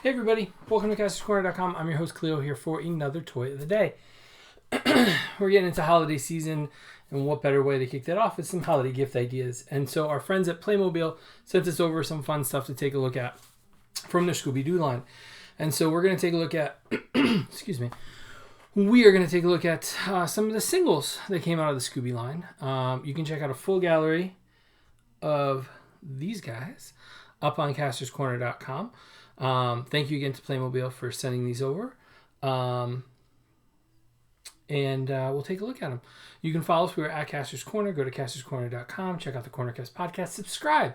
Hey everybody, welcome to KastorCorner.com. I'm your host Cleo here for another toy of the day. We're getting into holiday season, and what better way to kick that off with some holiday gift ideas. And so our friends at Playmobil sent us over some fun stuff to take a look at from their Scooby Doo line. And so we're going to take a look at, we are going to take a look at some of the singles that came out of the Scooby line. You can check out a full gallery of these guys up on KastorCorner.com. Thank you again to Playmobil for sending these over. And we'll take a look at them. You can follow us. We're at Kastor's Corner. Go to KastorCorner.com. Check out the Cornercast podcast. Subscribe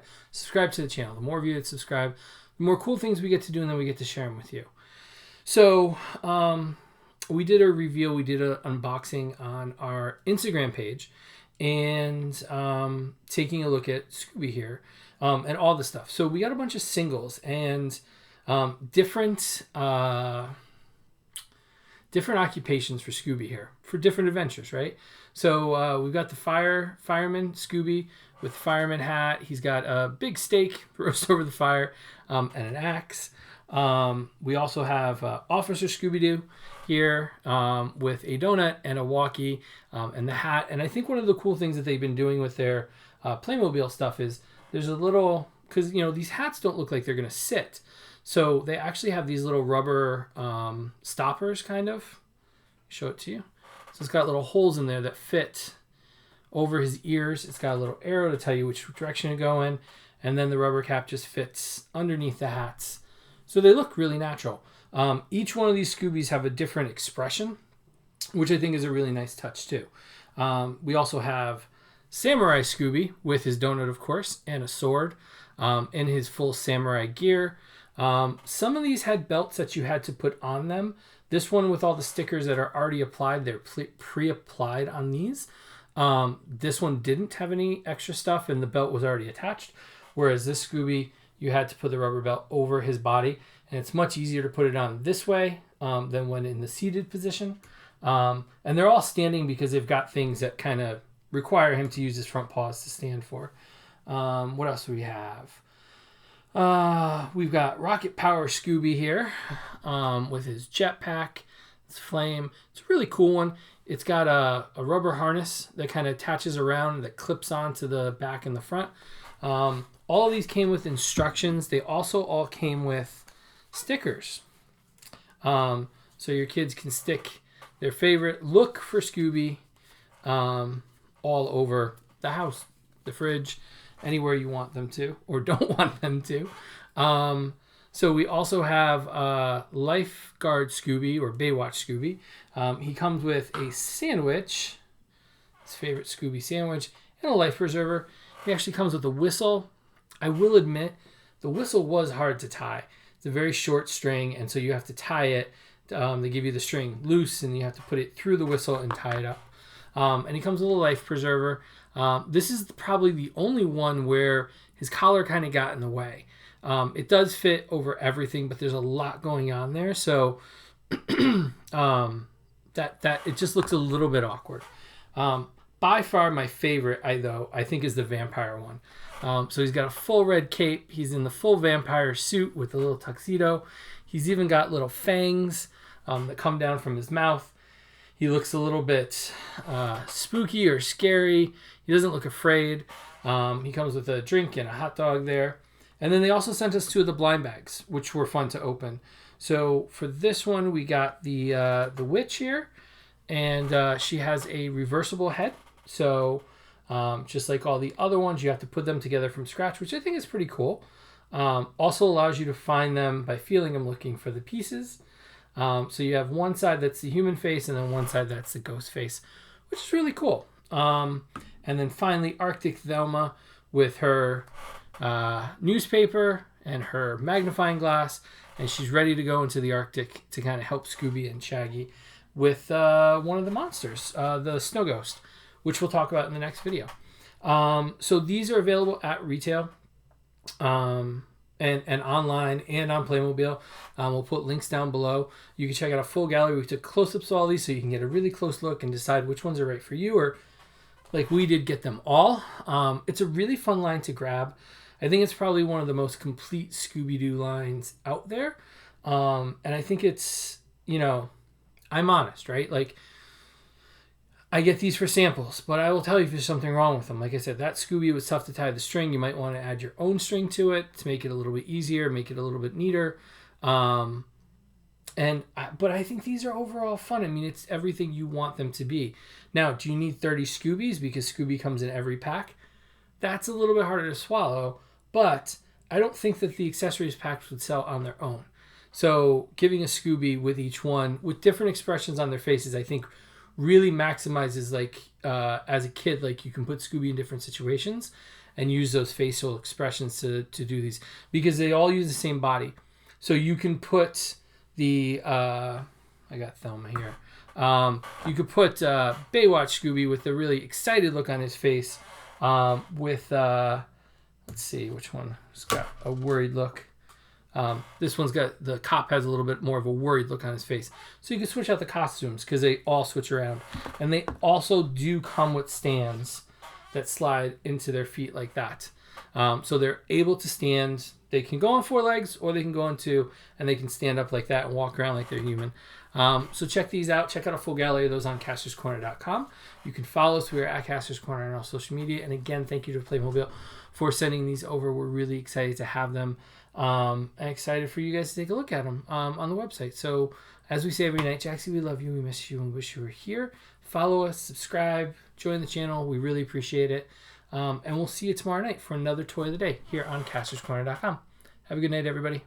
to the channel. The more of you that subscribe, the more cool things we get to do, and then we get to share them with you. So we did a reveal. We did an unboxing on our Instagram page, and taking a look at Scooby here and all the stuff. So we got a bunch of singles and different occupations for Scooby here for different adventures, right? So we've got the Fireman Scooby with Fireman hat. He's got a big steak roast over the fire and an axe. We also have Officer Scooby Doo here with a donut and a walkie and the hat. And I think one of the cool things that they've been doing with their Playmobil stuff is there's a little, because these hats don't look like they're going to sit. So they actually have these little rubber stoppers, kind of. Show it to you. So it's got little holes in there that fit over his ears. It's got a little arrow to tell you which direction to go in. And then the rubber cap just fits underneath the hats. So they look really natural. Each one of these Scoobies have a different expression, which I think is a really nice touch too. We also have Samurai Scooby with his donut, of course, and a sword in his full samurai gear. Some of these had belts that you had to put on them. This one with all the stickers that are already applied, they're pre-applied on these. This one didn't have any extra stuff and the belt was already attached. Whereas this Scooby, you had to put the rubber belt over his body. And it's much easier to put it on this way than when in the seated position. And they're all standing because they've got things that kind of require him to use his front paws to stand for. What else do we have? We've got Rocket Power Scooby here with his jetpack, his flame. It's a really cool one. It's got a rubber harness that kind of attaches around that clips onto the back and the front. All of these came with instructions. They also all came with stickers. So your kids can stick their favorite look for Scooby all over the house, the fridge, anywhere you want them to or don't want them to. So we also have Lifeguard Scooby or Baywatch Scooby. He comes with a sandwich, his favorite Scooby sandwich, and a life preserver. He actually comes with a whistle. I will admit, the whistle was hard to tie. It's a very short string, and so you have to tie it. They give you the string loose, and you have to put it through the whistle and tie it up. And he comes with a life preserver. This is probably the only one where his collar kind of got in the way. It does fit over everything, but there's a lot going on there. So that it just looks a little bit awkward. By far my favorite, I think is the vampire one. So he's got a full red cape. He's in the full vampire suit with a little tuxedo. He's even got little fangs that come down from his mouth. He looks a little bit spooky or scary. He doesn't look afraid. He comes with a drink and a hot dog there. And then they also sent us two of the blind bags, which were fun to open. So for this one, we got the witch here. And she has a reversible head. So just like all the other ones, you have to put them together from scratch, which I think is pretty cool. Also allows you to find them by feeling them, looking for the pieces. So you have one side that's the human face and then one side that's the ghost face, which is really cool. And then finally, Arctic Thelma with her newspaper and her magnifying glass. And she's ready to go into the Arctic to kind of help Scooby and Shaggy with one of the monsters, the snow ghost, which we'll talk about in the next video. So these are available at retail. And online and on Playmobil. We'll put links down below. You can check out a full gallery. We took close-ups of all these so you can get a really close look and decide which ones are right for you, or like we did, get them all. It's a really fun line to grab. I think it's probably one of the most complete Scooby Doo lines out there. And I think it's, I'm honest, right? Like, I get these for samples, but I will tell you if there's something wrong with them. Like I said, that Scooby was tough to tie the string. You might want to add your own string to it to make it a little bit easier, make it a little bit neater. But I think these are overall fun. I mean, it's everything you want them to be. Now, do you need 30 Scoobies because Scooby comes in every pack? That's a little bit harder to swallow, but I don't think that the accessories packs would sell on their own. So giving a Scooby with each one with different expressions on their faces, I think really maximizes, like, as a kid, like, you can put Scooby in different situations and use those facial expressions to do these, because they all use the same body. So you can put the I got Thelma here. You could put Baywatch Scooby with a really excited look on his face, with let's see which one has got a worried look. This one's got, the cop has a little bit more of a worried look on his face. So you can switch out the costumes because they all switch around. And they also do come with stands that slide into their feet like that. So they're able to stand. They can go on 4 legs or they can go on 2, and they can stand up like that and walk around like they're human. So check these out. Check out a full gallery of those on Kastor'sCorner.com. You can follow us. We are at Kastor's Corner on all social media. And again, thank you to Playmobil for sending these over. We're really excited to have them. And excited for you guys to take a look at them on the website. So as we say every night, Jaxie, we love you, we miss you, and wish you were here. Follow us, subscribe, join the channel. We really appreciate it. And we'll see you tomorrow night for another toy of the day here on Kastor'sCorner.com. Have a good night, everybody.